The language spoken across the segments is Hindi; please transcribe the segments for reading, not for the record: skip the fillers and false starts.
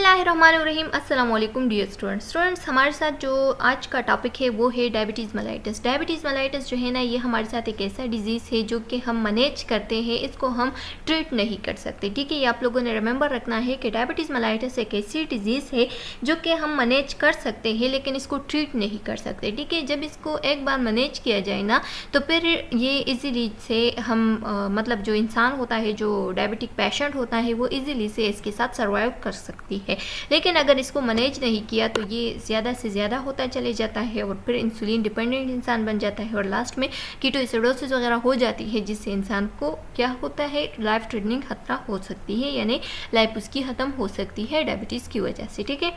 बिस्मिल्लाहिर्रहमानिर्रहीम। अस्सलाम वालेकुम डियर स्टूडेंट्स। हमारे साथ जो आज का टॉपिक है वो है डायबिटीज़ मेलाइटिस। डायबिटीज़ मेलाइटिस जो है ना, ये हमारे साथ एक ऐसा डिजीज़ है जो कि हम मैनेज करते हैं, इसको हम ट्रीट नहीं कर सकते। ठीक है, ये आप लोगों ने रिमेंबर रखना है कि डायबिटीज़ मेलाइटिस एक ऐसी डिजीज़ है जो कि हम मैनेज कर सकते हैं लेकिन इसको ट्रीट नहीं कर सकते। ठीक है, जब इसको एक बार मैनेज किया जाए ना तो फिर ये इजीली से हम मतलब जो इंसान होता है, जो डायबिटिक पेशेंट होता है, वो इजीली से इसके साथ सर्वाइव कर सकती है। लेकिन अगर इसको मैनेज नहीं किया तो ये ज़्यादा से ज़्यादा होता चले जाता है और फिर इंसुलिन डिपेंडेंट इंसान बन जाता है और लास्ट में कीटोएसिडोसिस वगैरह हो जाती है, जिससे इंसान को क्या होता है, लाइफ थ्रेटनिंग खतरा हो सकती है, यानी लाइफ उसकी ख़त्म हो सकती है डायबिटीज़ की वजह से। ठीक है,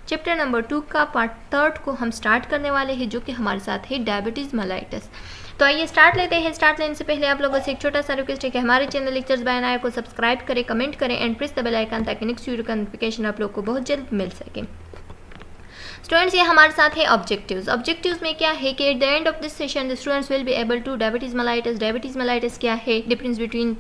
चैप्टर नंबर 2 का पार्ट 3 को हम स्टार्ट करने वाले हैं, जो कि हमारे साथ है डायबिटीज़ मेलाइटिस। तो आइए स्टार्ट लेते हैं। स्टार्ट लेने से पहले आप लोगों से एक छोटा सा रिक्वेस्ट है कि हमारे चैनल लेक्चर्स बाय नायर को सब्सक्राइब करें, कमेंट करें and press the bell icon, ताकि नेक्स्ट वीडियो का नोटिफिकेशन आप लोग को बहुत जल्द मिल सके। स्टूडेंट्स, ये हमारे साथ है ऑब्जेक्टिव्स में क्या है कि at the end of this session the students will be able two diabetes mellitus क्या है, डिफरेंस बिटवीन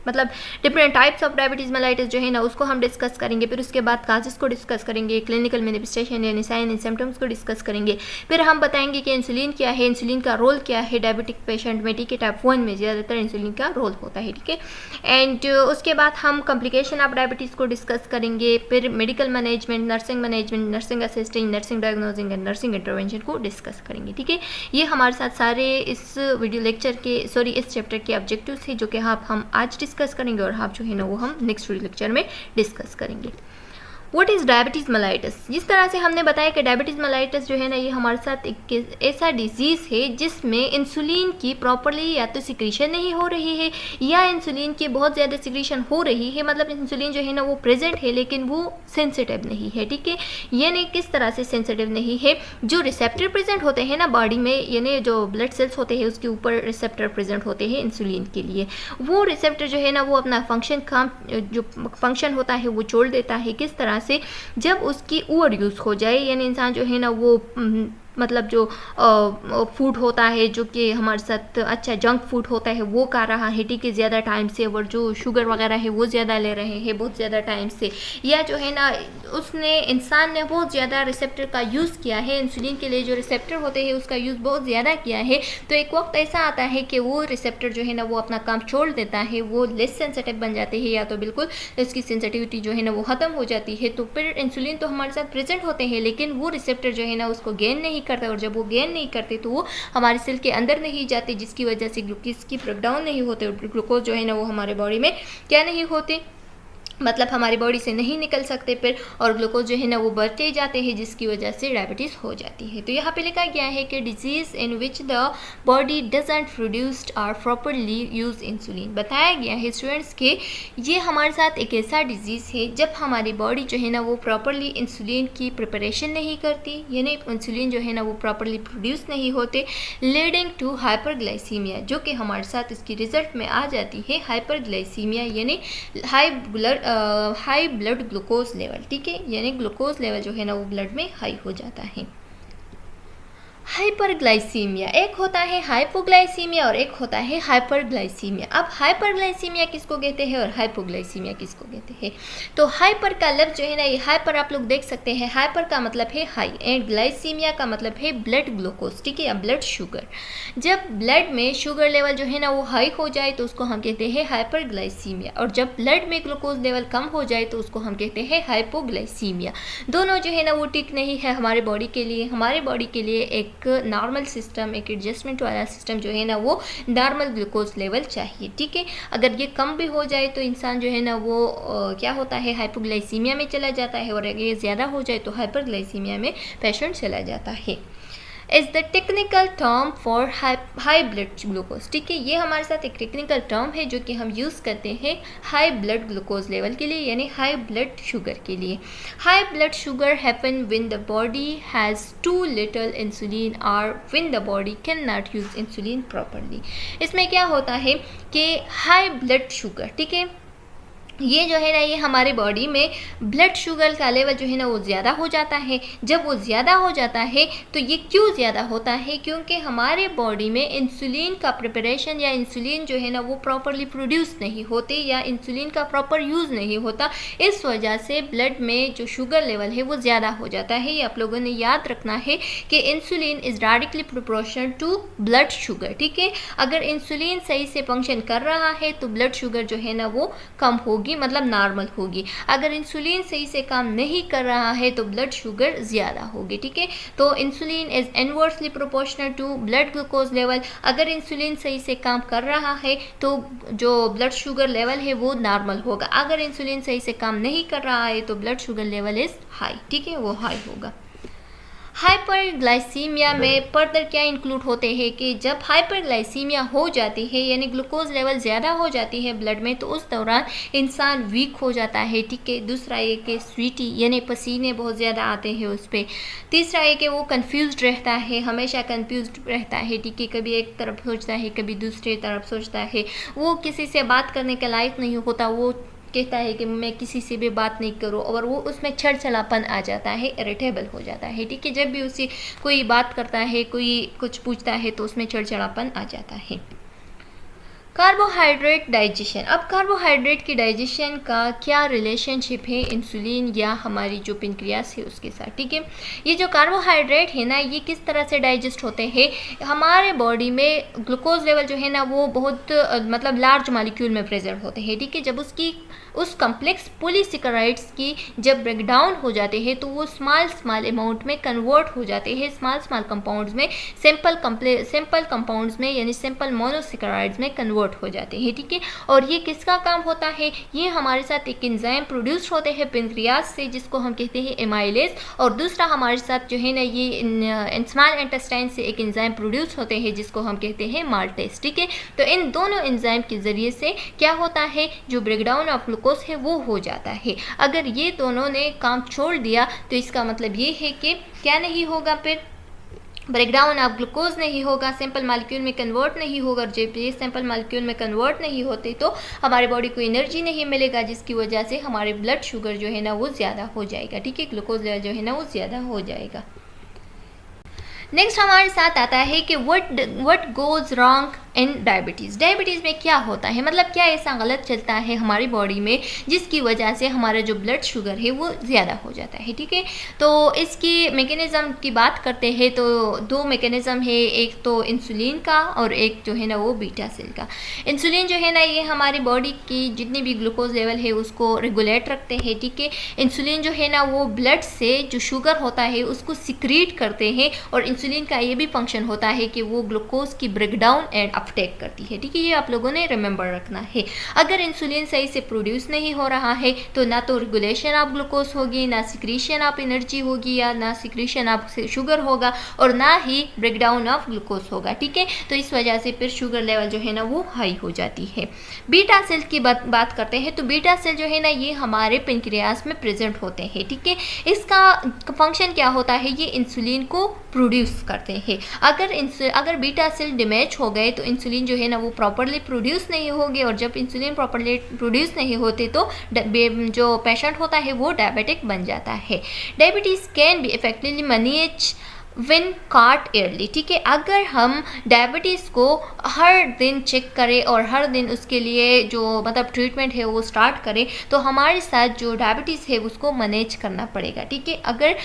मतलब different types of diabetes mellitus जो है ना उसको हम डिस्कस करेंगे। फिर उसके बाद काजेस को डिस्कस करेंगे, क्लिनिकल मैनिफेस्टेशन यानी साइन एंड सिम्टम्स को डिस्कस करेंगे। फिर हम बताएंगे कि इंसुलिन क्या है, इंसुलिन का रोल क्या है डायबिटिक पेशेंट में। ठीक है, टाइप 1 में ज़्यादातर इंसुलिन का रोल होता है। ठीक है, एंड उसके बाद हम कॉम्प्लिकेशन ऑफ डायबिटीज़ को डिस्कस करेंगे। फिर medical management, nursing assisting, nursing diagnosing and nursing intervention को डिस्कस करेंगे। ठीक है, ये हमारे साथ सारे इस वीडियो लेक्चर के इस चैप्टर के ऑब्जेक्टिव्स हैं, जो कि हम आज डिस्कस करेंगे और आप जो है ना वो हम नेक्स्ट वीडियो लेक्चर में डिस्कस करेंगे। What is diabetes mellitus? जिस तरह से हमने बताया कि डायबिटीज़ मेलाइटिस जो है ना, ये हमारे साथ एक ऐसा डिजीज़ है जिसमें इंसुलिन की प्रॉपरली या तो सिक्रीशन नहीं हो रही है या इंसुलिन की बहुत ज़्यादा सिक्रीशन हो रही है। मतलब इंसुलिन जो है ना वो प्रेजेंट है लेकिन वो सेंसिटिव नहीं है। ठीक है, यानी किस तरह से सेंसिटिव नहीं है, जो रिसेप्टर प्रेजेंट होते हैं ना बॉडी में, यानी जो ब्लड सेल्स होते हैं उसके ऊपर रिसेप्टर प्रेजेंट होते हैं इंसुलिन के लिए, वो रिसेप्टर जो है ना वो अपना जो फंक्शन होता है वो छोड़ देता है। किस तरह से, जब उसकी ओवर यूज़ हो जाए, यानी इंसान जो है ना वो मतलब जो फूड होता है जो कि हमारे साथ अच्छा जंक फूड होता है वो खा रहा है, ठीक है, ज़्यादा टाइम से, और जो शुगर वगैरह है वो ज़्यादा ले रहे हैं बहुत ज़्यादा टाइम से, या जो है ना इंसान ने बहुत ज़्यादा रिसेप्टर का यूज़ किया है, इंसुलिन के लिए जो रिसेप्टर होते हैं उसका यूज़ बहुत ज़्यादा किया है, तो एक वक्त ऐसा आता है कि वो रिसेप्टर जो है ना वो अपना काम छोड़ देता है, वो लेस सेंसिटिव बन जाते हैं या तो बिल्कुल इसकी सेंसिटिविटी जो है ना वो ख़त्म हो जाती है। तो फिर इंसुलिन तो हमारे साथ प्रेजेंट होते हैं लेकिन वो रिसेप्टर जो है ना उसको गेन नहीं करते, और जब वो गेन नहीं करते तो वो हमारे सेल के अंदर नहीं जाते, जिसकी वजह से ग्लूकोज की ब्रेकडाउन नहीं होते और ग्लूकोज जो है ना वो हमारे बॉडी में क्या नहीं होते, मतलब हमारी बॉडी से नहीं निकल सकते फिर, और ग्लूकोज जो है ना वो बढ़ते जाते हैं, जिसकी वजह से डायबिटीज़ हो जाती है। तो यहाँ पे लिखा गया है कि disease in which the body doesn't produced और प्रॉपरली यूज इंसुलिन। बताया गया है स्टूडेंट्स के ये हमारे साथ एक ऐसा डिजीज़ है जब हमारी बॉडी जो है ना वो प्रॉपरली इंसुलिन की प्रिपरेशन नहीं करती, यानी इंसुलिन जो है ना वो प्रॉपरली प्रोड्यूस नहीं होते, लीडिंग टू हाइपरग्लाइसीमिया, जो कि हमारे साथ इसकी रिजल्ट में आ जाती है हाइपरग्लाइसीमिया, यानी हाई ब्लड ग्लूकोज लेवल। ठीक है, यानी ग्लूकोज लेवल जो है ना वो ब्लड में हाई हो जाता है। हाइपरग्लाइसीमिया, एक होता है हाइपोग्लाइसीमिया और एक होता है हाइपरग्लाइसीमिया। अब हाइपरग्लाइसीमिया किसको कहते हैं और हाइपोग्लाइसीमिया किसको कहते हैं? तो हाइपर का लफ्ज़ जो है ना, ये हाइपर आप लोग देख सकते हैं, हाइपर का मतलब है हाई एंड ग्लाइसीमिया का मतलब है ब्लड ग्लूकोज। ठीक है, या ब्लड शुगर। जब ब्लड में शुगर लेवल जो है ना वो हाई हो जाए तो उसको हम कहते हैं हाइपरग्लाइसीमिया, और जब ब्लड में ग्लूकोज लेवल कम हो जाए तो उसको हम कहते हैं हाइपोग्लाइसीमिया। दोनों जो है ना वो ठीक नहीं है हमारे बॉडी के लिए। हमारे बॉडी के लिए एक नॉर्मल सिस्टम, एक एडजस्टमेंट वाला सिस्टम जो है ना वो नॉर्मल ग्लूकोज लेवल चाहिए। ठीक है, अगर ये कम भी हो जाए तो इंसान जो है ना वो क्या होता है, हाइपोग्लाइसीमिया में चला जाता है, और अगर ये ज़्यादा हो जाए तो हाइपरग्लाइसीमिया में पेशेंट चला जाता है। Is the technical term for high blood glucose. ठीक है, ये हमारे साथ एक टेक्निकल टर्म है जो कि हम यूज़ करते हैं हाई ब्लड ग्लूकोज लेवल के लिए, यानी हाई ब्लड शुगर के लिए। High blood sugar happen when the body has too little insulin और when the body can not use insulin properly. इसमें क्या होता है कि हाई ब्लड शुगर, ठीक है, ये जो है ना ये हमारे बॉडी में ब्लड शुगर का लेवल जो है ना वो ज़्यादा हो जाता है। जब वो ज़्यादा हो जाता है तो ये क्यों ज़्यादा होता है? क्योंकि हमारे बॉडी में इंसुलिन का प्रिपरेशन या इंसुलिन जो है ना वो प्रॉपरली प्रोड्यूस नहीं होते या इंसुलिन का प्रॉपर यूज़ नहीं होता। इस वजह से ब्लड में जो शुगर लेवल है वो ज़्यादा हो जाता है। ये आप लोगों ने याद रखना है कि insulin is directly proportional to blood sugar, ठीक है। अगर इंसुलिन सही से फंक्शन कर रहा है तो ब्लड शुगर जो है ना वो कम होगी, मतलब नॉर्मल होगी। अगर इंसुलिन सही से काम नहीं कर रहा है तो ब्लड शुगर ज़्यादा होगी, ठीक है। तो insulin is inversely proportional to blood glucose level. अगर इंसुलिन सही से काम कर रहा है तो जो ब्लड शुगर लेवल है वो नॉर्मल होगा। अगर इंसुलिन सही से काम नहीं कर रहा है तो blood sugar level is high, ठीक है, वो हाई होगा। हाइपरग्लाइसीमिया में फर्दर क्या इंक्लूड होते हैं कि जब हाइपरग्लाइसीमिया हो जाती है यानी ग्लूकोज लेवल ज़्यादा हो जाती है ब्लड में तो उस दौरान इंसान वीक हो जाता है, ठीक है। दूसरा ये कि स्वीटी यानी पसीने बहुत ज़्यादा आते हैं उस पर। तीसरा ये कि वो कंफ्यूज्ड रहता है, हमेशा कंफ्यूज्ड रहता है, ठीक है। कभी एक तरफ सोचता है कभी दूसरी तरफ सोचता है, वो किसी से बात करने के लायक नहीं होता, वो कहता है कि मैं किसी से भी बात नहीं करूँ, और वो उसमें छड़छड़ापन आ जाता है, इरिटेबल हो जाता है, ठीक है। जब भी उसे कोई बात करता है, कोई कुछ पूछता है तो उसमें छड़छड़ापन आ जाता है। Carbohydrate digestion. अब कार्बोहाइड्रेट की डाइजेशन का क्या रिलेशनशिप है इंसुलिन या हमारी जो पेनक्रियास है उसके साथ, ठीक है। ये जो कार्बोहाइड्रेट है ना ये किस तरह से डाइजेस्ट होते हैं? हमारे बॉडी में ग्लूकोज लेवल जो है ना वो बहुत मतलब लार्ज मॉलिक्यूल में प्रेजेंट होते हैं, ठीक है। जब उस कम्प्लेक्स पॉलीसेकेराइड्स की जब ब्रेकडाउन हो जाते हैं तो वो स्मॉल अमाउंट में कन्वर्ट हो जाते हैं स्मॉल कंपाउंड्स में, सिंपल कंपाउंड्स में यानी सिंपल मोनोसेकेराइड्स में कन्वर्ट हो जाते हैं, ठीक है। और ये किसका काम होता है? ये हमारे साथ एक एंजाइम प्रोड्यूस होते हैं पेनक्रियास से जिसको हम कहते हैं एमाइलेज, और दूसरा हमारे साथ जो है ना ये स्मॉल इंटेस्टाइन से एक एंजाइम प्रोड्यूस होते हैं जिसको हम कहते हैं माल्टेज, ठीक है। तो इन दोनों एंजाइम के ज़रिए से क्या होता है, जो ब्रेकडाउन ऑफ ग्लूकोज है वो हो जाता है। अगर ये दोनों ने काम छोड़ दिया तो इसका मतलब ये है कि क्या नहीं होगा, फिर ब्रेकडाउन ऑफ ग्लूकोज नहीं होगा, सिंपल मॉलिक्यूल में कन्वर्ट नहीं होगा। जब ये सिंपल मॉलिक्यूल में कन्वर्ट नहीं होते तो हमारे बॉडी को एनर्जी नहीं मिलेगा, जिसकी वजह से हमारे ब्लड शुगर जो है ना वो ज़्यादा हो जाएगा, ठीक है। ग्लूकोज लेवल जो है ना वो ज़्यादा हो जाएगा। नेक्स्ट हमारे साथ आता है कि what goes wrong in diabetes. Diabetes में क्या होता है, मतलब क्या ऐसा गलत चलता है हमारी बॉडी में जिसकी वजह से हमारा जो ब्लड शुगर है वो ज़्यादा हो जाता है, ठीक है। तो इसकी मैकेनिज़्म की बात करते हैं तो दो मैकेनिज़्म है, एक तो इंसुलिन का और एक जो है ना वो बीटा सेल का। इंसुलिन जो है ना ये हमारी बॉडी की जितनी भी ग्लूकोज लेवल है उसको रेगुलेट रखते हैं, ठीक है। इंसुलिन जो है ना वो ब्लड से जो शुगर होता है उसको सिक्रीट करते हैं, और इंसुलिन का ये भी फंक्शन होता है कि वो ग्लूकोज की ब्रेकडाउन एंड अपटेक करती है, ठीक है। ये आप लोगों ने रिमेंबर रखना है। अगर इंसुलिन सही से प्रोड्यूस नहीं हो रहा है तो ना तो रेगुलेशन ऑफ ग्लूकोज होगी, ना सिक्रीशन ऑफ एनर्जी होगी, या ना सिक्रीशन ऑफ शुगर होगा, और ना ही ब्रेकडाउन ऑफ ग्लूकोज होगा, ठीक है। तो इस वजह से फिर शुगर लेवल जो है ना वो हाई हो जाती है। बीटा सेल की बात करते हैं तो बीटा सेल जो है ना ये हमारे पेनक्रियास में प्रेजेंट होते हैं, ठीक है। इसका फंक्शन क्या होता है, ये इंसुलिन को प्रोड्यूस करते हैं। अगर बीटा सेल डैमेज हो गए तो इंसुलिन जो है ना वो प्रॉपरली प्रोड्यूस नहीं होगी, और जब इंसुलिन प्रॉपरली प्रोड्यूस नहीं होते तो जो पेशेंट होता है वो डायबिटिक बन जाता है। Diabetes can be effectively manage when caught early, ठीक है। अगर हम डायबिटीज़ को हर दिन चेक करें और हर दिन उसके लिए जो मतलब ट्रीटमेंट है वो स्टार्ट करें तो हमारे साथ जो डायबिटीज़ है उसको मैनेज करना पड़ेगा, ठीक है। अगर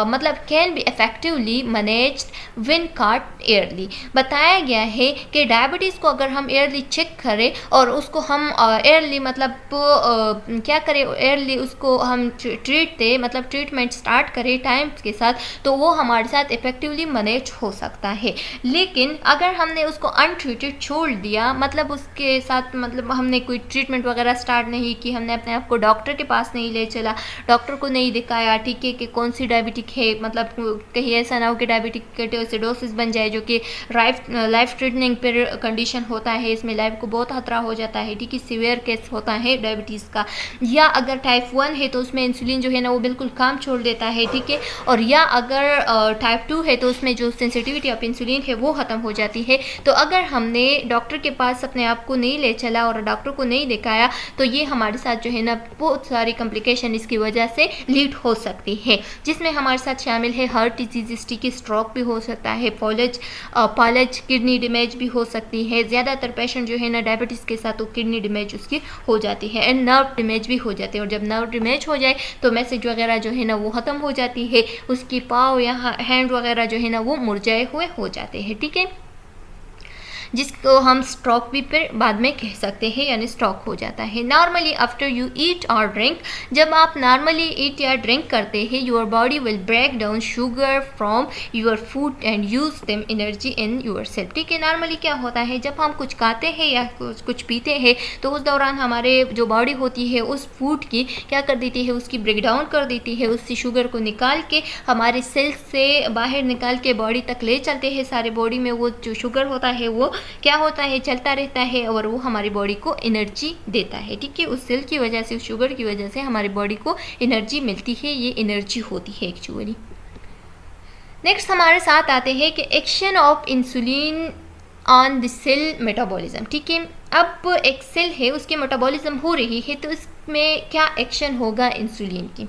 मतलब can be effectively managed when caught early. बताया गया है कि डायबिटीज़ को अगर हम एयरली चेक करें और उसको हम एयरली मतलब क्या करें, एयरली उसको हम ट्रीट दें, मतलब ट्रीटमेंट स्टार्ट करें टाइम के साथ, तो वो हमारे साथ इफेक्टिवली मैनेज हो सकता है। लेकिन अगर हमने उसको अनट्रीटेड छोड़ दिया, मतलब उसके साथ मतलब हमने कोई ट्रीटमेंट वगैरह स्टार्ट नहीं की, हमने अपने आप को डॉक्टर के पास नहीं ले चला, डॉक्टर को नहीं दिखाया, ठीक है, कि कौन सी डायबिटिक है, मतलब कहीं ऐसा ना हो कि डायबिटिक केटोसिडोसिस बन जाए जो कि लाइफ थ्रेटनिंग पर कंडीशन होता है, इसमें लाइफ को बहुत खतरा हो जाता है, ठीक है, सीवियर केस होता है डायबिटीज़ का। या अगर टाइप 1 है तो उसमें इंसुलिन जो है ना वो बिल्कुल काम छोड़ देता है, ठीक है। और या अगर टाइप 2 है तो उसमें जो सेंसिटिविटी ऑफ इंसुलिन है वो ख़त्म हो जाती है। तो अगर हमने डॉक्टर के पास अपने आप को नहीं ले चला और डॉक्टर को नहीं दिखाया तो ये हमारे साथ जो है ना बहुत सारी कॉम्प्लिकेशन इसकी वजह से लीड हो सकती है, जिसमें हमारे साथ शामिल है हार्ट डिजीज, स्टिकी स्ट्रोक भी हो सकता है, पॉलेज किडनी डैमेज भी हो सकती है। ज़्यादातर पेशेंट जो है ना डायबिटीज़ के साथ तो किडनी डैमेज उसकी हो जाती है एंड नर्व डैमेज भी हो जाते हैं। और जब नर्व डैमेज हो जाए तो मैसेज वगैरह जो है ना वो ख़त्म हो जाती है, उसकी पाँव या हैंड वगैरह जो है ना वो मुरझाए हुए हो जाते हैं, ठीक है, जिसको हम स्ट्रोक भी फिर बाद में कह सकते हैं, यानी स्ट्रोक हो जाता है। नॉर्मली आफ्टर यू ईट और ड्रिंक, जब आप नॉर्मली ईट या ड्रिंक करते हैं, your body will break down sugar from your food and use them energy in your self, ठीक है। नॉर्मली क्या होता है, जब हम कुछ खाते हैं या कुछ पीते हैं तो उस दौरान हमारे जो बॉडी होती है उस फूड की क्या कर देती है, उसकी ब्रेक डाउन कर देती है, उससे शुगर को निकाल के हमारे सेल्स से बाहर निकाल के बॉडी तक ले चलते हैं। सारे बॉडी में वो जो शुगर होता है वो क्या होता है, चलता रहता है और वो हमारी बॉडी को एनर्जी देता है, ठीक है। उस सेल की वजह से, उस शुगर की वजह से हमारी बॉडी को एनर्जी मिलती है, ये एनर्जी होती है एक्चुअली। नेक्स्ट हमारे साथ आते हैं कि action of insulin on the cell metabolism, ठीक है। अब एक सेल है, उसकी मेटाबॉलिज्म हो रही है तो इसमें क्या एक्शन होगा इंसुलिन की,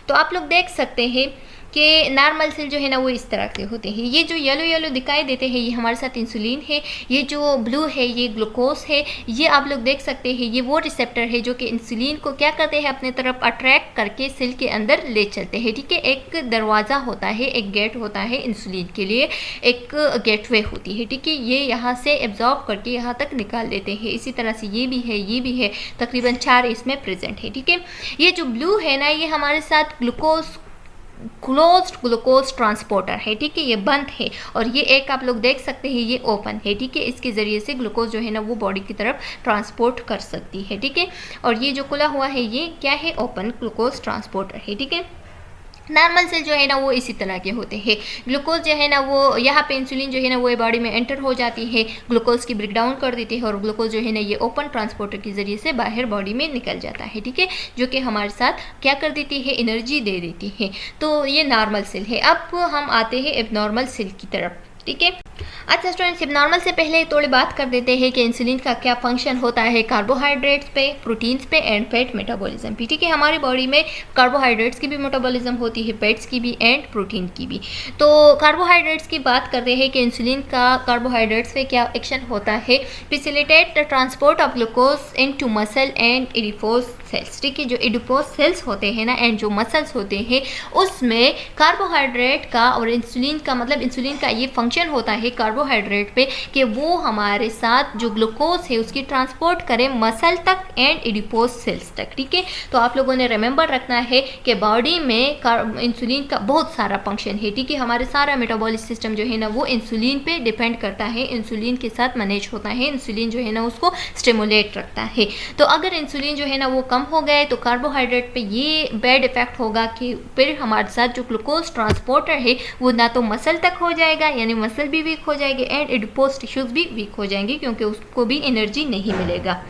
तो आप लोग देख सकते हैं कि नॉर्मल सेल जो है ना वो इस तरह के होते हैं। ये जो येलो येलो दिखाई देते हैं ये हमारे साथ इंसुलिन है, ये जो ब्लू है ये ग्लूकोज है। ये आप लोग देख सकते हैं ये वो रिसेप्टर है जो कि इंसुलिन को क्या करते हैं, अपने तरफ अट्रैक्ट करके सेल के अंदर ले चलते हैं, ठीक है। एक दरवाज़ा होता है, एक गेट होता है इंसुलिन के लिए, एक गेटवे होती है, ठीक है। ये यहाँ से एब्जॉर्ब करके यहाँ तक निकाल देते हैं। इसी तरह से ये भी है, ये भी है, तकरीबन 4 इसमें प्रेजेंट है, ठीक है। ये जो ब्लू है ना ये हमारे साथ क्लोज्ड ग्लूकोज ट्रांसपोर्टर है, ठीक है, ये बंद है। और ये एक आप लोग देख सकते हैं ये ओपन है, ठीक है। इसके ज़रिए से ग्लूकोज जो है ना वो बॉडी की तरफ ट्रांसपोर्ट कर सकती है, ठीक है। और ये जो खुला हुआ है ये क्या है, ओपन ग्लूकोज ट्रांसपोर्टर है, ठीक है। नॉर्मल सेल जो है ना वो इसी तरह के होते हैं। ग्लूकोज जो है ना वो यहाँ पे इंसुलिन जो है ना वो बॉडी में एंटर हो जाती है, ग्लूकोज की ब्रेक डाउन कर देती है और ग्लूकोज जो है ना ये ओपन ट्रांसपोर्टर के ज़रिए से बाहर बॉडी में निकल जाता है, ठीक है, जो कि हमारे साथ क्या कर देती है, एनर्जी दे देती है। तो ये नॉर्मल सेल है। अब हम आते हैं एबनॉर्मल सेल की तरफ, ठीक है। अच्छा स्टूडेंट्स, एबनॉर्मल से पहले थोड़ी बात कर देते हैं कि इंसुलिन का क्या फंक्शन होता है कार्बोहाइड्रेट्स पे, प्रोटीन्स पे एंड फैट मेटाबॉलिज्म पे, ठीक है। हमारी बॉडी में कार्बोहाइड्रेट्स की भी मेटाबॉलिज्म होती है, फैट्स की भी एंड प्रोटीन की भी। तो कार्बोहाइड्रेट्स की बात करते हैं कि इंसुलिन का कार्बोहाइड्रेट्स पे क्या एक्शन होता है, facilitate the transport of glucose into muscle and adipose cells, ठीक है। जो एडिपोज सेल्स होते हैं ना एंड जो मसल्स होते हैं उसमें कार्बोहाइड्रेट का और इंसुलिन का, मतलब इंसुलिन का ये फंक्शन होता है कार्बोहाइड्रेट पे कि वो हमारे साथ जो ग्लूकोज है उसकी ट्रांसपोर्ट करें मसल तक एंड एडिपोज सेल्स तक, ठीक है। तो आप लोगों ने रिमेंबर रखना है कि बॉडी में इंसुलिन का बहुत सारा फंक्शन है, ठीक है। हमारे सारा मेटाबॉलिक सिस्टम जो है ना वो इंसुलिन पे डिपेंड करता है, इंसुलिन के साथ मैनेज होता है, इंसुलिन जो है ना उसको स्टिमुलेट रखता है। तो अगर इंसुलिन जो है ना वो कम हो गए तो कार्बोहाइड्रेट पे ये बैड इफेक्ट होगा कि फिर हमारे साथ जो ग्लूकोज ट्रांसपोर्टर है वो ना तो मसल तक हो जाएगा, यानी मसल भी वीक हो जाएंगे एंड एडिपोज टिश्यूज भी वीक हो जाएंगे क्योंकि उसको भी एनर्जी नहीं मिलेगा।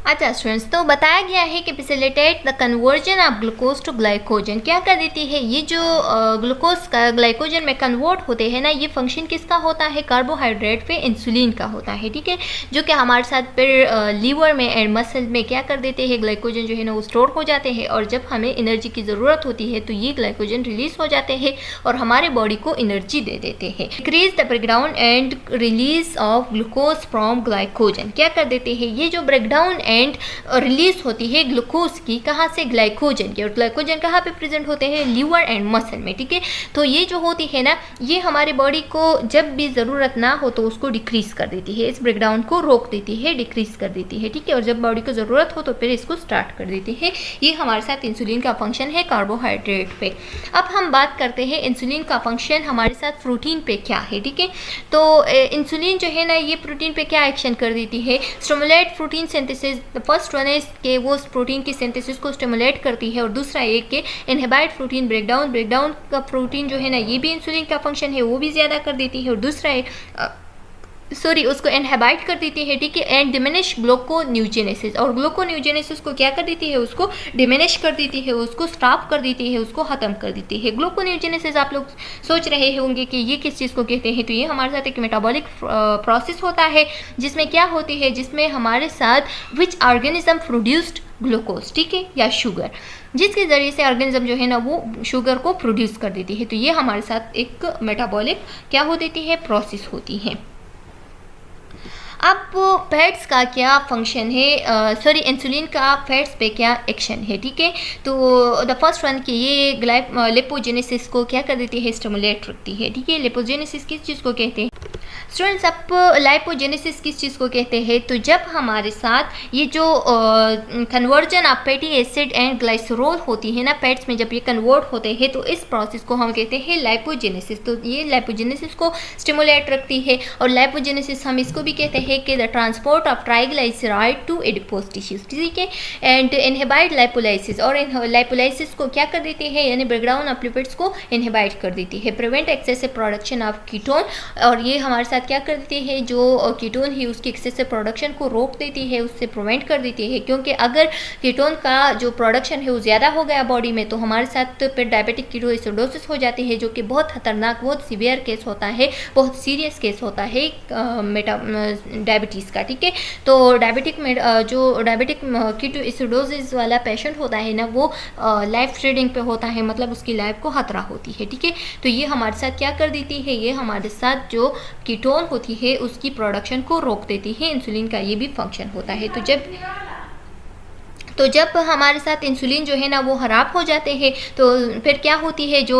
अच्छा स्टूडेंट्स, तो बताया गया है कि facilitate the conversion of glucose to glycogen, क्या कर देती है ये जो ग्लूकोज का ग्लाइकोजन में कन्वर्ट होते हैं ना, ये फंक्शन किसका होता है, कार्बोहाइड्रेट पे इंसुलिन का होता है, ठीक है। जो कि हमारे साथ फिर लीवर में एंड मसल में क्या कर देते हैं, ग्लाइकोजन जो है ना वो स्टोर हो जाते हैं और जब हमें एनर्जी की ज़रूरत होती है तो ये ग्लाइकोजन रिलीज हो जाते हैं और हमारे बॉडी को एनर्जी दे देते हैं। Increase the breakdown and release of glucose from glycogen, क्या कर देते हैं ये जो ब्रेकडाउन एंड रिलीज होती है ग्लूकोज की, कहाँ से, ग्लाइकोजन की। और ग्लाइकोजन कहाँ पे प्रेजेंट होते हैं, लीवर एंड मसल में, ठीक है। तो ये जो होती है ना ये हमारी बॉडी को जब भी ज़रूरत ना हो तो उसको डिक्रीज कर देती है, इस ब्रेकडाउन को रोक देती है, डिक्रीज कर देती है, ठीक है। और जब बॉडी को ज़रूरत हो तो फिर इसको स्टार्ट कर देती है। ये हमारे साथ इंसुलिन का फंक्शन है कार्बोहाइड्रेट पे। अब हम बात करते हैं इंसुलिन का फंक्शन हमारे साथ प्रोटीन पे क्या है, ठीक है। तो इंसुलिन जो है ना ये प्रोटीन पे क्या एक्शन कर देती है, stimulate protein synthesis. The first one is कि वो प्रोटीन की सिंथेसिस को स्टिमुलेट करती है और दूसरा एक के इनहिबिट प्रोटीन ब्रेकडाउन। ब्रेकडाउन का प्रोटीन जो है ना ये भी इंसुलिन का फंक्शन है, वो भी ज़्यादा कर देती है। और दूसरा एक उसको इनहिबिट कर देती है, ठीक है, एंड डिमिनिश ग्लूकोन्यूजेनेसिस, और ग्लूकोन्यूजेनेसिस को क्या कर देती है, उसको डिमिनिश कर देती है, उसको स्टॉप कर देती है, उसको ख़त्म कर देती है। ग्लूकोन्यूजेनेसिस आप लोग सोच रहे होंगे कि ये किस चीज़ को कहते हैं, तो ये हमारे साथ एक मेटाबॉलिक प्रोसेस होता है, जिसमें क्या होती है, जिसमें हमारे साथ विच ऑर्गेनिज्म प्रोड्यूस्ड ग्लूकोज, ठीक है, या शुगर, जिसके ज़रिए से ऑर्गेनिज्म जो है ना वो शुगर को प्रोड्यूस कर देती है। तो ये हमारे साथ एक मेटाबॉलिक क्या हो देती है, प्रोसेस होती है। अब फैट्स का क्या फंक्शन है, सॉरी इंसुलिन का फैट्स पे क्या एक्शन है, ठीक है। तो द फर्स्ट वन कि ये लिपोजेनेसिस को क्या कर देती है, स्टिमुलेट रखती है, ठीक है। लिपोजेनेसिस किस चीज़ को कहते हैं स्टूडेंट्स, अब लाइपोजेनेसिस किस चीज़ को कहते हैं, तो जब हमारे साथ ये जो conversion of fatty acid and glycerol होती है ना फैट्स में, जब ये कन्वर्ट होते हैं तो इस प्रोसेस को हम कहते हैं लाइपोजेनेसिस। तो ये लाइपोजेनेसिस को स्टिमुलेट रखती है, और लाइपोजेनेसिस हम इसको भी कहते हैं कि the transport of triglyceride to adipose tissues, ठीक है, एंड इनहिबिट लाइपोलाइसिस, और लाइपोलाइसिस को क्या कर देती है, यानी ब्रेकडाउन ऑफ लिपिड्स को इनहिबिट कर देती है, prevent excessive production of ketone, और ये हमारे साथ क्या कर देती है, जो कीटोन है उसकी एक्सेसिव प्रोडक्शन को रोक देती है, उससे प्रिवेंट कर देती है, क्योंकि अगर कीटोन का जो प्रोडक्शन है वो ज़्यादा हो गया बॉडी में तो हमारे साथ फिर डायबिटिक कीटोएसिडोसिस हो जाती है, जो कि बहुत खतरनाक, बहुत सीवियर केस होता है, बहुत सीरियस केस होता है डायबिटीज़ का, ठीक है। तो जो डायबिटिक कीटोएसिडोसिस वाला पेशेंट होता है ना वो लाइफ थ्रेटनिंग पे होता है, मतलब उसकी लाइफ को खतरा होती है, ठीक है। तो ये हमारे साथ क्या कर देती है, ये हमारे साथ जो कीटोन होती है उसकी प्रोडक्शन को रोक देती है, इंसुलिन का ये भी फंक्शन होता है। तो जब हमारे साथ इंसुलिन जो है ना वो ख़राब हो जाते हैं तो फिर क्या होती है, जो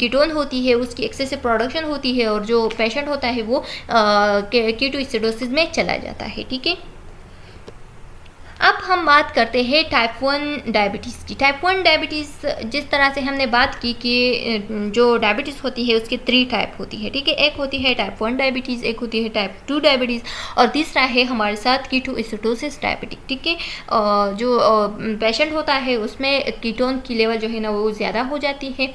कीटोन होती है उसकी एक्सेसिव प्रोडक्शन होती है, और जो पेशेंट होता है वो कीटोएसिडोसिस में चला जाता है, ठीक है। अब हम बात करते हैं टाइप 1 डायबिटीज़ की। टाइप 1 डायबिटीज़ जिस तरह से हमने बात की कि जो डायबिटीज़ होती है उसके 3 टाइप होती है, ठीक है। एक होती है टाइप 1 डायबिटीज़, एक होती है टाइप 2 डायबिटीज़, और तीसरा है हमारे साथ कीटोएसिडोसिस डायबिटिक, ठीक है। जो पेशेंट होता है उसमें कीटोन की लेवल जो है ना वो ज़्यादा हो जाती है,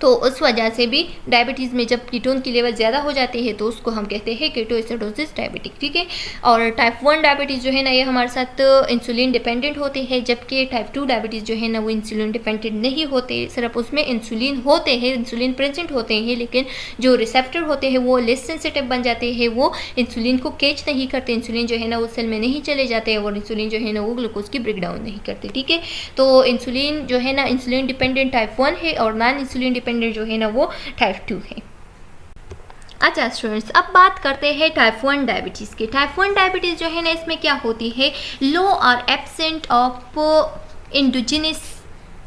तो उस वजह से भी डायबिटीज़ में जब कीटोन की लेवल ज़्यादा हो जाती है तो उसको हम कहते हैं कीटोएसिडोसिस डायबिटिक, ठीक है। और टाइप 1 डायबिटीज़ जो है ना ये हमारे साथ इंसुलिन डिपेंडेंट होते हैं, जबकि टाइप 2 डायबिटीज़ जो है ना वो इंसुलिन डिपेंडेंट नहीं होते, सिर्फ उसमें इंसुलिन होते हैं, इंसुलिन प्रेजेंट होते हैं, लेकिन जो रिसेप्टर होते हैं वो लेस सेंसिटिव बन जाते हैं, वो इंसुलिन को कैच नहीं करते, इंसुलिन जो है ना वो सेल में नहीं चले जाते, और इंसुलिन जो है ना वो ग्लूकोज की ब्रेकडाउन नहीं करते, ठीक है। तो इंसुलिन जो है ना इंसुलिन डिपेंडेंट टाइप 1 है, और नॉन इंसुलिन डिपेंडेंट जो है ना वो टाइप 2 है। अच्छा स्टूडेंट्स, अब बात करते हैं टाइप 1 डायबिटीज़ की। टाइप 1 डायबिटीज़ जो है ना इसमें क्या होती है, लो और absent of indigenous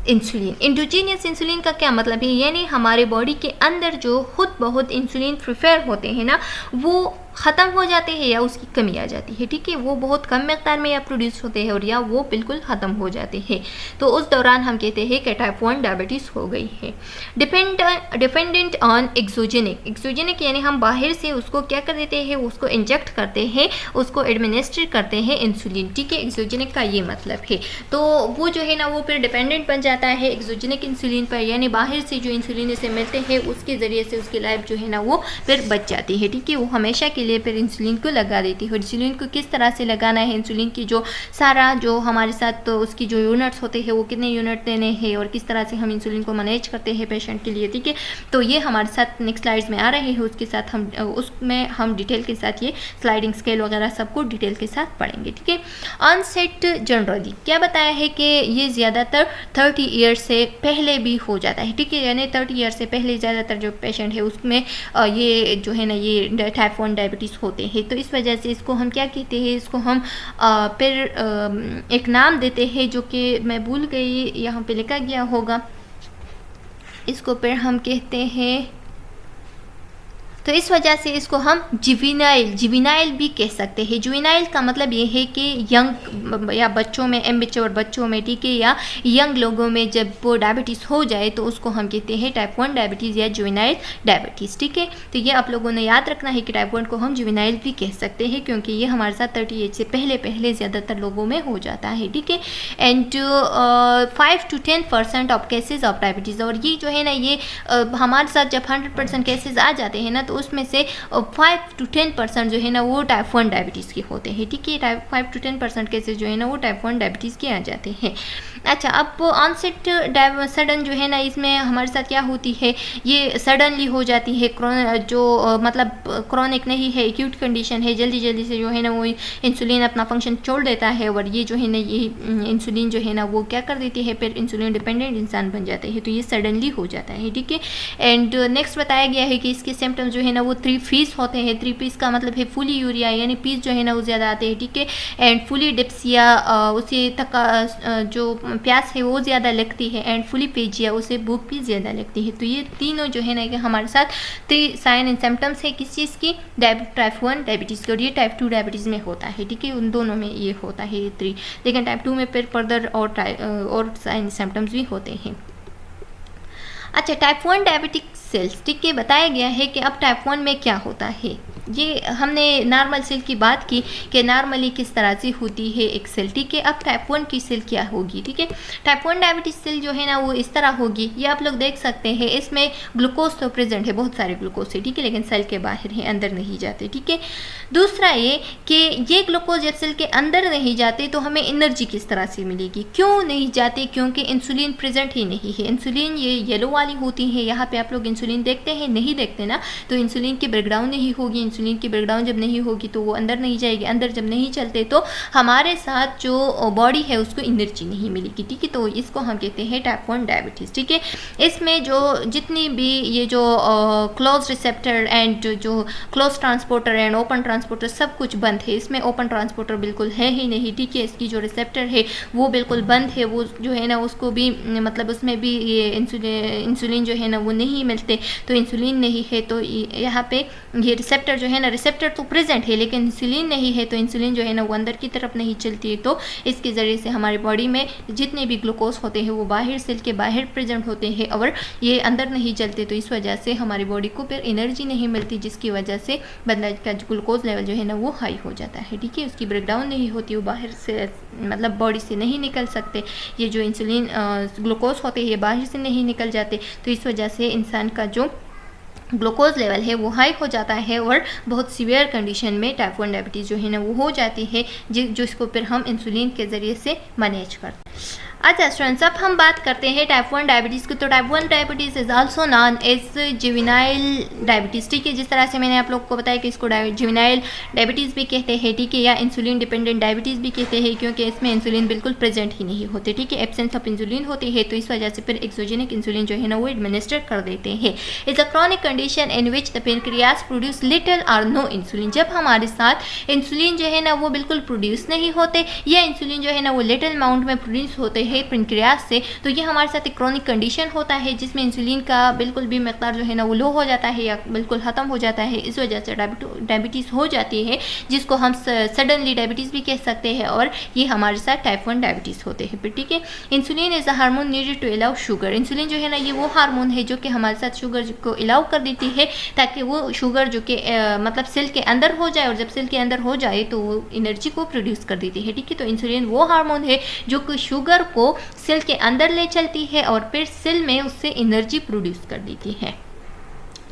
insulin. Endogenous insulin का क्या मतलब है, यानी हमारे बॉडी के अंदर जो खुद बहुत इंसुलिन प्रिफेयर होते हैं ना वो ख़त्म हो जाते हैं, या उसकी कमी आ जाती है, ठीक है। वो बहुत कम मकदार में या प्रोड्यूस होते हैं, और या वो बिल्कुल ख़त्म हो जाते हैं, तो उस दौरान हम कहते हैं कि टाइप 1 डायबिटीज़ हो गई है। डिपेंडेंट ऑन एक्सोजेनिक यानी हम बाहर से उसको क्या कर देते हैं, उसको इंजेक्ट करते हैं, उसको एडमिनिस्टर करते हैं इंसुलिन, ठीक है। एक्सोजेनिक का ये मतलब है, तो वो जो है ना वो फिर डिपेंडेंट बन जाता है एक्सोजेनिक इंसुलिन पर, यानी बाहर से जो इंसुलिन इसे मिलते हैं उसके ज़रिए से उसकी लाइफ जो है ना वो फिर बच जाती है, ठीक है। वो हमेशा के लिए फिर इंसुलिन को लगा देती है। और इंसुलिन को किस तरह से लगाना है, इंसुलिन की जो सारा जो हमारे साथ तो उसकी जो यूनिट्स होते हैं वो कितने यूनिट देने हैं, और किस तरह से हम इंसुलिन को मैनेज करते हैं पेशेंट के लिए, ठीक है। तो ये हमारे साथ नेक्स्ट स्लाइड्स में आ रहे हैं, उसके साथ हम डिटेल के साथ ये स्लाइडिंग स्केल वगैरह सबको डिटेल के साथ पढ़ेंगे, ठीक है। ऑनसेट जनरली क्या बताया है कि ये ज़्यादातर 30 ईयर्स से पहले भी हो जाता है, ठीक है। यानी 30 ईयर्स से पहले ज़्यादातर जो पेशेंट है उसमें ये जो है ना ये टाइप 1 डायबिटीज़ होते हैं। तो इस वजह से इसको हम क्या कहते हैं, इसको हम फिर एक नाम देते हैं जो कि मैं भूल गई, यहाँ पे लिखा गया होगा, इसको फिर हम कहते हैं, तो इस वजह से इसको हम जुवेनाइल भी कह सकते हैं। जुवेनाइल का मतलब ये है कि यंग या बच्चों में, इमेच्योर बच्चों में, ठीक है, या यंग लोगों में जब वो डायबिटीज़ हो जाए तो उसको हम कहते हैं टाइप 1 डायबिटीज़ या जुवेनाइल डायबिटीज़, ठीक है। तो ये आप लोगों ने याद रखना है कि टाइप 1 को हम जुवेनाइल भी कह सकते हैं, क्योंकि ये हमारे साथ 30 एज से पहले ज़्यादातर लोगों में हो जाता है, ठीक है। And 5 to 10% of cases of diabetes, और ये जो है ना ये हमारे साथ जब 100% केसेज आ जाते हैं ना तो उसमें से 5 to 10% जो है ना वो टाइप 1 डायबिटीज़ के होते हैं, ठीक है। 5 to 10% केसेस जो है ना वो टाइप 1 डायबिटीज़ के आ जाते हैं। अच्छा, अब ऑनसेट सडन जो है ना इसमें हमारे साथ क्या होती है, ये सडनली हो जाती है, मतलब क्रॉनिक नहीं है, एक्यूट कंडीशन है, जल्दी जल्दी से जो है ना वो इंसुलिन अपना फंक्शन छोड़ देता है और ये जो है ना ये इंसुलिन जो है ना वो क्या कर देती है, फिर इंसुलिन डिपेंडेंट इंसान बन जाते हैं, तो ये सडनली हो जाता है, ठीक है। एंड नेक्स्ट बताया गया है कि इसके सिम्टम्स जो है ना वो 3 पीस होते हैं। 3 पीस का मतलब है फुली यूरिया, यानी पीस जो है ना वो ज़्यादा आते हैं, ठीक है। एंड फुली डिप्सिया, उसे जो प्यास है वो ज़्यादा लगती है। एंड फुली पेजिया, उसे भूख भी ज़्यादा लगती है। तो ये तीनों जो है ना कि हमारे साथ 3 साइन एंड सिम्टम्स है किस चीज़ की, टाइप 1 डायबिटीज़ की, और ये टाइप 2 डायबिटीज़ में होता है, ठीक है। उन दोनों में ये होता है ये 3, लेकिन टाइप 2 में फिर फर्दर और साइन सिम्टम्स भी होते हैं। अच्छा, टाइप 1 डायबिटिक सेल्स, ठीक है, बताया गया है कि अब टाइप 1 में क्या होता है। ये हमने नॉर्मल सेल की बात की कि नॉर्मली किस तरह से होती है एक सेल, ठीक है। अब टाइप 1 की सेल क्या होगी, ठीक है। टाइप 1 डायबिटीज सेल जो है ना वो इस तरह होगी, ये आप लोग देख सकते हैं, इसमें ग्लूकोज तो प्रेजेंट है, बहुत सारे ग्लूकोज है, ठीक है, लेकिन सेल के बाहर है, अंदर नहीं जाते, ठीक है। दूसरा ये कि ये ग्लूकोज जब सेल के अंदर नहीं जाते तो हमें एनर्जी किस तरह से मिलेगी, क्यों नहीं जाते, क्योंकि इंसुलिन प्रेजेंट ही नहीं है। इंसुलिन ये येलो वाली होती है, यहाँ पे आप लोग इंसुलिन देखते हैं, नहीं देखते ना, तो इंसुलिन की ब्रेकडाउन नहीं होगी। इंसुलिन की ब्रेकडाउन जब नहीं होगी तो वो अंदर नहीं जाएगी, अंदर जब नहीं चलते तो हमारे साथ जो बॉडी है उसको एनर्जी नहीं मिलेगी, ठीक है। तो इसको हम कहते हैं टाइप 1 डायबिटीज़, ठीक है। इसमें जो जितनी भी ये जो क्लोज रिसेप्टर एंड जो close transporter and open transporter सब कुछ बंद है, इसमें ओपन ट्रांसपोर्टर बिल्कुल है ही नहीं, ठीक है। इसकी जो रिसेप्टर है वो बिल्कुल बंद है, वो जो है ना उसको भी मतलब उसमें भी ये इंसुलिन जो है ना वो नहीं मिलते, तो इंसुलिन नहीं है, तो यहाँ पे ये रिसेप्टर जो है ना, रिसेप्टर तो प्रेजेंट है लेकिन इंसुलिन नहीं है, तो इंसुलिन जो है ना वो अंदर की तरफ नहीं चलती है, तो इसके ज़रिए से हमारी बॉडी में जितने भी ग्लूकोज होते हैं वो बाहर सेल के बाहर प्रेजेंट होते हैं और ये अंदर नहीं चलते, तो इस वजह से हमारी बॉडी को फिर एनर्जी नहीं मिलती, जिसकी वजह से बंदा का ग्लूकोज लेवल जो है ना वो हाई हो जाता है, ठीक है। उसकी ब्रेकडाउन नहीं होती, वो बाहर से मतलब बॉडी से नहीं निकल सकते, ये जो इंसुलिन ग्लूकोज होते हैं ये बाहर से नहीं निकल जाते, तो इस वजह से इंसान का जो ग्लूकोज लेवल है वो हाई हो जाता है और बहुत सीवियर कंडीशन में टाइप 1 डायबिटीज़ जो है ना वो हो जाती है, जिसको फिर हम इंसुलिन के ज़रिए से मैनेज करते हैं। अच्छा स्टूडेंट्स, अब हम बात करते हैं टाइप 1 डायबिटीज़ की। तो type 1 diabetes is also known as juvenile diabetes, ठीक है। जिस तरह से मैंने आप लोग को बताया कि इसको जुवेनाइल डायबिटीज़ भी कहते हैं, ठीक है, या इंसुलिन डिपेंडेंट डायबिटीज़ भी कहते हैं, क्योंकि इसमें इंसुलिन बिल्कुल प्रेजेंट ही नहीं होते, ठीक है। एब्सेंस ऑफ इंसुलिन होती है, तो इस वजह से फिर एक्सोजेनिक इंसुलिन जो है ना वो एडमिनिस्टर कर देते हैं। Is a chronic condition in which the pancreas produce little और नो इंसुलिन। जब हमारे साथ इंसुलिन जो है ना वो बिल्कुल प्रोड्यूस नहीं होते, या इंसुलिन जो है ना वो लिटिल अमाउंट में प्रोड्यूस होते है पेनक्रियास से, तो ये हमारे साथ एक क्रॉनिक कंडीशन होता है जिसमें इंसुलिन का बिल्कुल भी मकदार जो है ना वो लो हो जाता है या बिल्कुल ख़त्म हो जाता है। इस वजह से डायबिटीज़ हो जाती है, जिसको हम सडनली डायबिटीज़ भी कह सकते हैं, और ये हमारे साथ टाइप 1 डायबिटीज़ होते हैं फिर, ठीक है। Insulin is a hormone needed to allow sugar. Insulin जो है ना ये वो हार्मोन है जो कि हमारे साथ शुगर को अलाउ कर देती है, ताकि वो शुगर जो कि मतलब सेल के अंदर हो जाए, और जब सेल के अंदर हो जाए तो वो एनर्जी को प्रोड्यूस कर देती है, ठीक है। तो इंसुलिन वो हार्मोन है जो कि शुगर को सेल के अंदर ले चलती है और फिर सेल में उससे एनर्जी प्रोड्यूस कर देती है।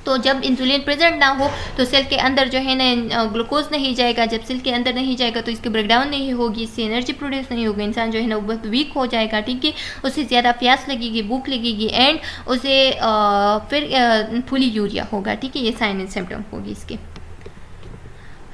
तो जब इंसुलिन प्रेजेंट ना हो तो सेल के अंदर जो है ना ग्लूकोज नहीं जाएगा, जब सेल के अंदर नहीं जाएगा तो इसकी ब्रेकडाउन नहीं होगी, इससे एनर्जी प्रोड्यूस नहीं होगी, इंसान जो है ना वो बहुत वीक हो जाएगा, ठीक है। उसे ज़्यादा प्यास लगेगी, भूख लगेगी, एंड उसे फिर फुली यूरिया होगा, ठीक है। ये साइन एंड सिम्टम होगी इसके।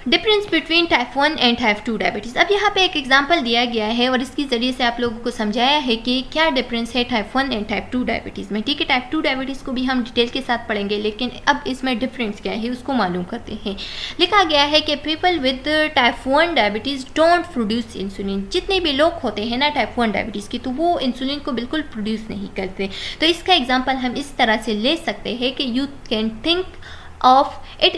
Difference between type 1 and type 2 diabetes. अब यहाँ पे एक एग्जांपल दिया गया है और इसके ज़रिए से आप लोगों को समझाया है कि क्या डिफरेंस है टाइप 1 एंड टाइप 2 डायबिटीज़ में, ठीक है। टाइप 2 डायबिटीज़ को भी हम डिटेल के साथ पढ़ेंगे, लेकिन अब इसमें डिफरेंस क्या है उसको मालूम करते हैं। लिखा गया है कि people with type 1 diabetes don't produce insulin. जितने भी लोग होते हैं ना टाइप 1 डायबिटीज़ की, तो वो इंसुलिन को बिल्कुल प्रोड्यूस नहीं करते। तो इसका एग्जाम्पल हम इस तरह से ले सकते हैं कि you can think of it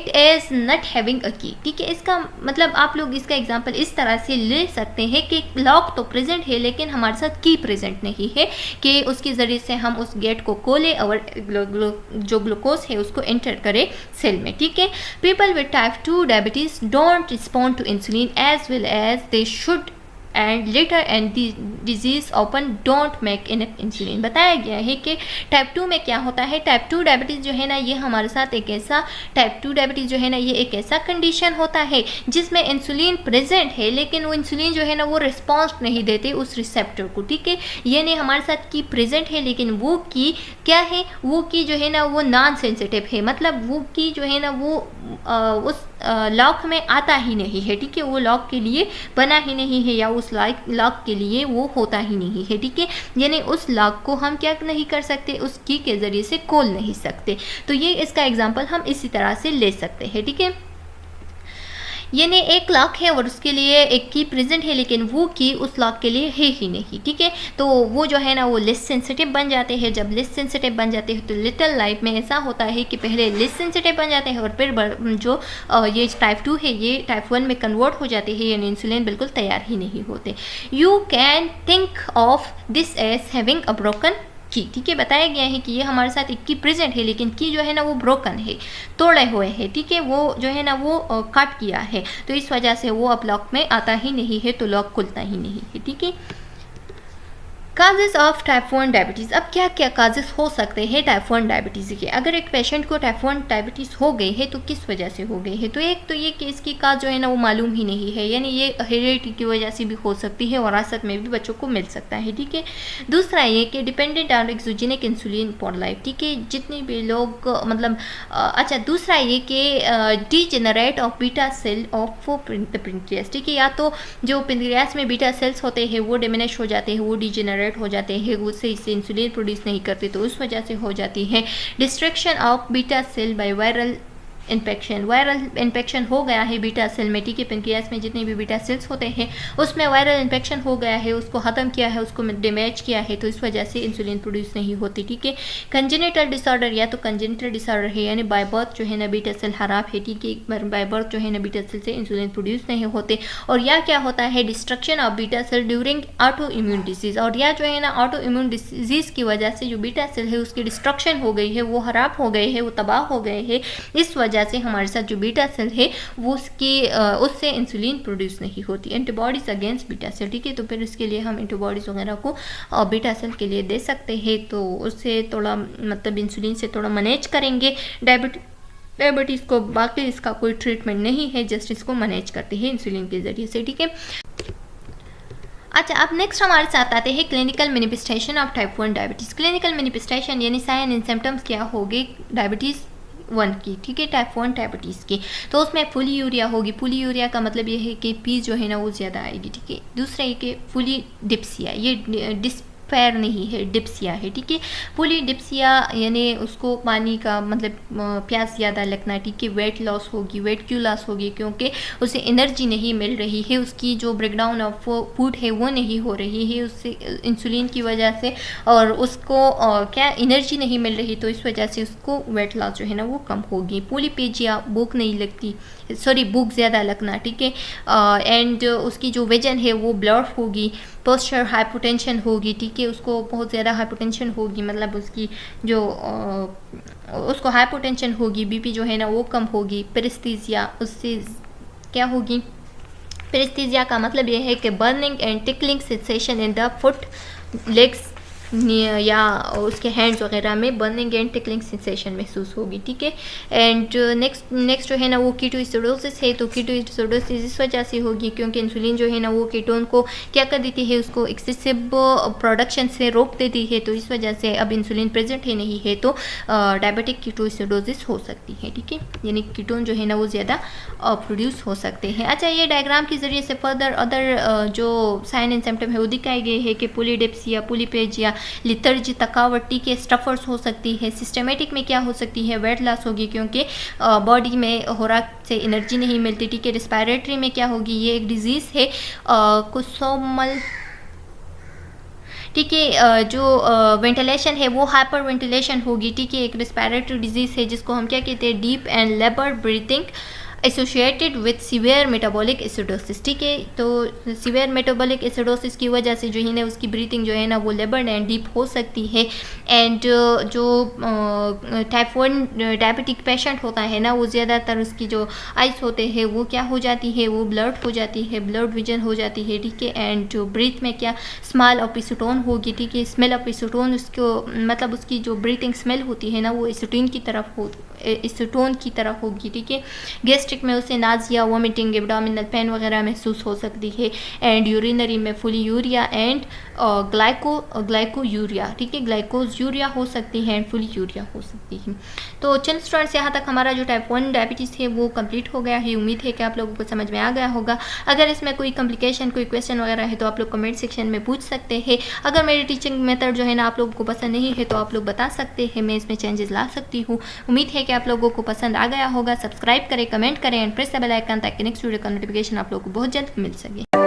is not having a की, ठीक है। इसका मतलब आप लोग इसका एग्जांपल इस तरह से ले सकते हैं कि लॉक तो प्रेजेंट है लेकिन हमारे साथ की प्रेजेंट नहीं है, कि उसके ज़रिए से हम उस गेट को खोलें और जो ग्लूकोज है उसको एंटर करें सेल में, ठीक है। People with type 2 diabetes don't respond to insulin as well as they should and later and disease open don't make enough insulin. बताया गया है कि टाइप 2 में क्या होता है। टाइप 2 डायबिटीज़ जो है ना ये हमारे साथ एक ऐसा टाइप 2 डायबिटीज़ जो है ना ये एक ऐसा कंडीशन होता है जिसमें इंसुलिन प्रेजेंट है, लेकिन वो इंसुलिन जो है ना वो रिस्पॉन्स नहीं देते उस रिसेप्टर को, ठीक है। ये नहीं हमारे साथ की प्रेजेंट है, लेकिन वो की क्या है, वो की जो है ना वो नॉन सेंसिटिव है, मतलब वो की जो है ना वो उस लॉक में आता ही नहीं है, ठीक है। वो लॉक के लिए बना ही नहीं है या उस लॉक के लिए वो होता ही नहीं है, ठीक है। यानी उस लॉक को हम क्या नहीं कर सकते, उस की के ज़रिए से खोल नहीं सकते। तो ये इसका एग्जांपल हम इसी तरह से ले सकते हैं, ठीक है। यानी एक लॉक है और उसके लिए एक की प्रेजेंट है, लेकिन वो की उस लॉक के लिए है ही नहीं, ठीक है। तो वो जो है ना वो लेस सेंसिटिव बन जाते हैं। जब लेस सेंसिटिव बन जाते हैं तो लिटिल लाइफ में ऐसा होता है कि पहले लेस सेंसिटिव बन जाते हैं और फिर जो ये टाइप 2 है ये टाइप 1 में कन्वर्ट हो जाते हैं, यानी इंसुलिन बिल्कुल तैयार ही नहीं होते। You can think of this as having a broken key, ठीक है। बताया गया है कि ये हमारे साथ एक की प्रेजेंट है, लेकिन की जो है ना वो ब्रोकन है, तोड़े हुए हैं, ठीक है। वो जो है ना वो कट किया है, तो इस वजह से वो अब लॉक में आता ही नहीं है, तो लॉक खुलता ही नहीं है, ठीक है। Causes of type 1 diabetes. अब क्या क्या काजेस हो सकते हैं टाइप 1 डायबिटीज़ के। अगर एक पेशेंट को टाइप 1 डायबिटीज़ हो गई है तो किस वजह से हो गई है, तो एक तो ये कि इसकी काज जो है ना वो मालूम ही नहीं है, यानी ये हेरिडिटी की वजह से भी हो सकती है और विरासत में भी बच्चों को मिल सकता है, ठीक है। दूसरा ये कि dependent on exogenic insulin for life, ठीक है। जितने भी लोग मतलब अच्छा, दूसरा ये कि degenerate of beta cell of the pancreas, ठीक है। या तो जो पेनक्रियास में बीटा सेल्स होते हैं वो डिमिनिश हो जाते हैं, वो डीजेनरेट हो जाते हैं, उससे इससे इंसुलिन प्रोड्यूस नहीं करते, तो उस वजह से हो जाती है। Destruction of beta cell by viral infection. Viral infection हो गया है बीटा सेल में, ठीक है। पेनक्रियास में जितने भी बीटा सेल्स होते हैं उसमें वायरल इन्फेक्शन हो गया है, उसको ख़त्म किया है, उसको डैमेज किया है, तो इस वजह से इंसुलिन प्रोड्यूस नहीं होती, ठीक है। कंजेनिटल डिसऑर्डर, या तो कंजेनिटल डिसऑर्डर है यानी बाय बर्थ जो है ना बीटा सेल खराब है, ठीक है। बाय बर्थ जो है ना बीटा सेल से इंसुलिन प्रोड्यूस नहीं होते। और या क्या होता है, destruction of beta cell during autoimmune disease, और या जो है ना ऑटो इम्यून डिजीज़ की वजह से जो बीटा सेल है उसकी डिस्ट्रक्शन हो गई है, वो खराब हो गए हैं, वो तबाह हो गए हैं, इस वजह से हमारे साथ जो बीटा सेल है वो उससे इंसुलिन प्रोड्यूस नहीं होती। एंटीबॉडीज अगेंस्ट बीटा सेल, ठीक है। तो फिर इसके लिए हम एंटीबॉडीज वगैरह को बीटा सेल के लिए दे सकते हैं, तो उससे थोड़ा मतलब इंसुलिन से थोड़ा मैनेज करेंगे डायबिटीज़ को। बाकी इसका कोई ट्रीटमेंट नहीं है, जस्ट इसको मैनेज करते हैं इंसुलिन के ज़रिए से, ठीक है। अच्छा, अब नेक्स्ट हमारे साथ आते हैं clinical manifestation of type 1 diabetes. Clinical manifestation यानी साइन एंड सिम्टम्स क्या होगी डायबिटीज़ 1 की, ठीक है, टाइप 1 डायबिटीज़ की। तो उसमें फुली यूरिया होगी। फुली यूरिया का मतलब ये है कि पी जो है ना वो ज़्यादा आएगी, ठीक है। दूसरा ये कि फुली डिप्सिया, ये डिस्पेयर नहीं है, डिप्सिया है, ठीक है। फुली डिप्सिया यानी उसको पानी का मतलब प्यास ज़्यादा लगना, ठीक है। वेट लॉस होगी। वेट क्यों लॉस होगी, क्योंकि उसे एनर्जी नहीं मिल रही है, उसकी जो ब्रेकडाउन ऑफ फूड है वो नहीं हो रही है उससे इंसुलिन की वजह से, और उसको क्या एनर्जी नहीं मिल रही, तो इस वजह से उसको वेट लॉस जो है ना वो कम होगी। पोलीपेजिया, भूख नहीं लगती, सॉरी भूख ज़्यादा लगना, ठीक है। एंड उसकी जो वजन है वो ब्लड होगी। पोस्चर हाइपोटेंशन होगी, ठीक है। उसको बहुत ज़्यादा हाइपोटेंशन होगी, मतलब उसकी जो उसको हाइपोटेंशन होगी। बीपी जो है ना वो कम होगी। पेरिस्थीजिया, उससे क्या होगी, पेरिस्थीजिया का मतलब ये है कि burning and tickling sensation in the foot, legs या उसके हैंड्स वगैरह में बर्निंग एंड टिकलिंग सेंसेशन महसूस होगी, ठीक है। एंड नेक्स्ट जो है ना वो कीटोएसिडोसिस है। तो कीटोएसिडोसिस इस वजह से होगी क्योंकि इंसुलिन जो है ना वो कीटोन को क्या कर देती है, उसको एक्सेसिव प्रोडक्शन से रोक देती है, तो इस वजह से अब इंसुलिन प्रेजेंट है नहीं है, तो डायबिटिक कीटोएसिडोसिस हो सकती है, ठीक है। यानी कीटोन जो है ना वो ज़्यादा प्रोड्यूस हो सकते हैं। अच्छा, ये डायग्राम के ज़रिए से फर्दर अदर जो साइन एंड सिम्टम है वो दिखाए गए हैं कि पोलीडिप्सिया, पोलीपेजिया, लिथर्जी, थकावटी के स्टफर्स हो सकती है। सिस्टमेटिक में क्या हो सकती है, वेट लॉस होगी क्योंकि बॉडी में खुराक से एनर्जी नहीं मिलती, ठीक है। रिस्पायरेटरी में क्या होगी, ये एक डिजीज़ है कुसोमल, ठीक है। जो वेंटिलेशन है वो हाइपर वेंटिलेशन होगी, ठीक है। एक रिस्पायरेटरी डिजीज़ है जिसको हम क्या कहते हैं, deep and labour breathing associated with severe metabolic acidosis. ठीक है, तो सीवियर मेटाबॉलिक एसिडोसिस की वजह से जो है ना उसकी ब्रीथिंग जो है ना वो लेबर्ड एंड डीप हो सकती है। एंड जो टाइप 1 डायबिटिक पेशेंट होता है ना वो ज़्यादातर उसकी जो आइस होते हैं वो क्या हो जाती है, वो ब्लड हो जाती है, ब्लड विजन हो जाती है। ठीक है, एंड जो ब्रीथ में क्या स्मेल ऑफ एसीटोन होगी। ठीक है, स्मेल ऑफ एसीटोन उसको मतलब उसकी जो ब्रीथिंग स्मेल होती है ना वो एसीटोन की तरफ होगी। ठीक है, गैस्ट्रिक में उसे नाजिया, वोमिटिंग, एब्डोमिनल पेन वगैरह महसूस हो सकती है। एंड यूरिनरी में फुली यूरिया एंड ग्लाइकोयूरिया। ठीक है, ग्लाइकोज यूरिया हो सकती है एंड फुली यूरिया हो सकती है। तो चलो स्टूडेंट्स, यहाँ तक हमारा जो टाइप 1 डायबिटीज़ है वो कंप्लीट हो गया है। उम्मीद है कि आप लोगों को समझ में आ गया होगा। अगर इसमें कोई कॉम्प्लिकेशन, कोई क्वेश्चन वगैरह है तो आप लोग कमेंट सेक्शन में पूछ सकते हैं। अगर मेरी टीचिंग मेथड जो है ना आप लोगों को पसंद नहीं है तो आप लोग बता सकते हैं, मैं इसमें चेंजेस ला सकती हूँ। उम्मीद है कि आप लोगों को पसंद आ गया होगा। सब्सक्राइब करें, कमेंट करें and press the bell icon ताकि नेक्स्ट वीडियो का नोटिफिकेशन आप लोगों को बहुत जल्द मिल सके।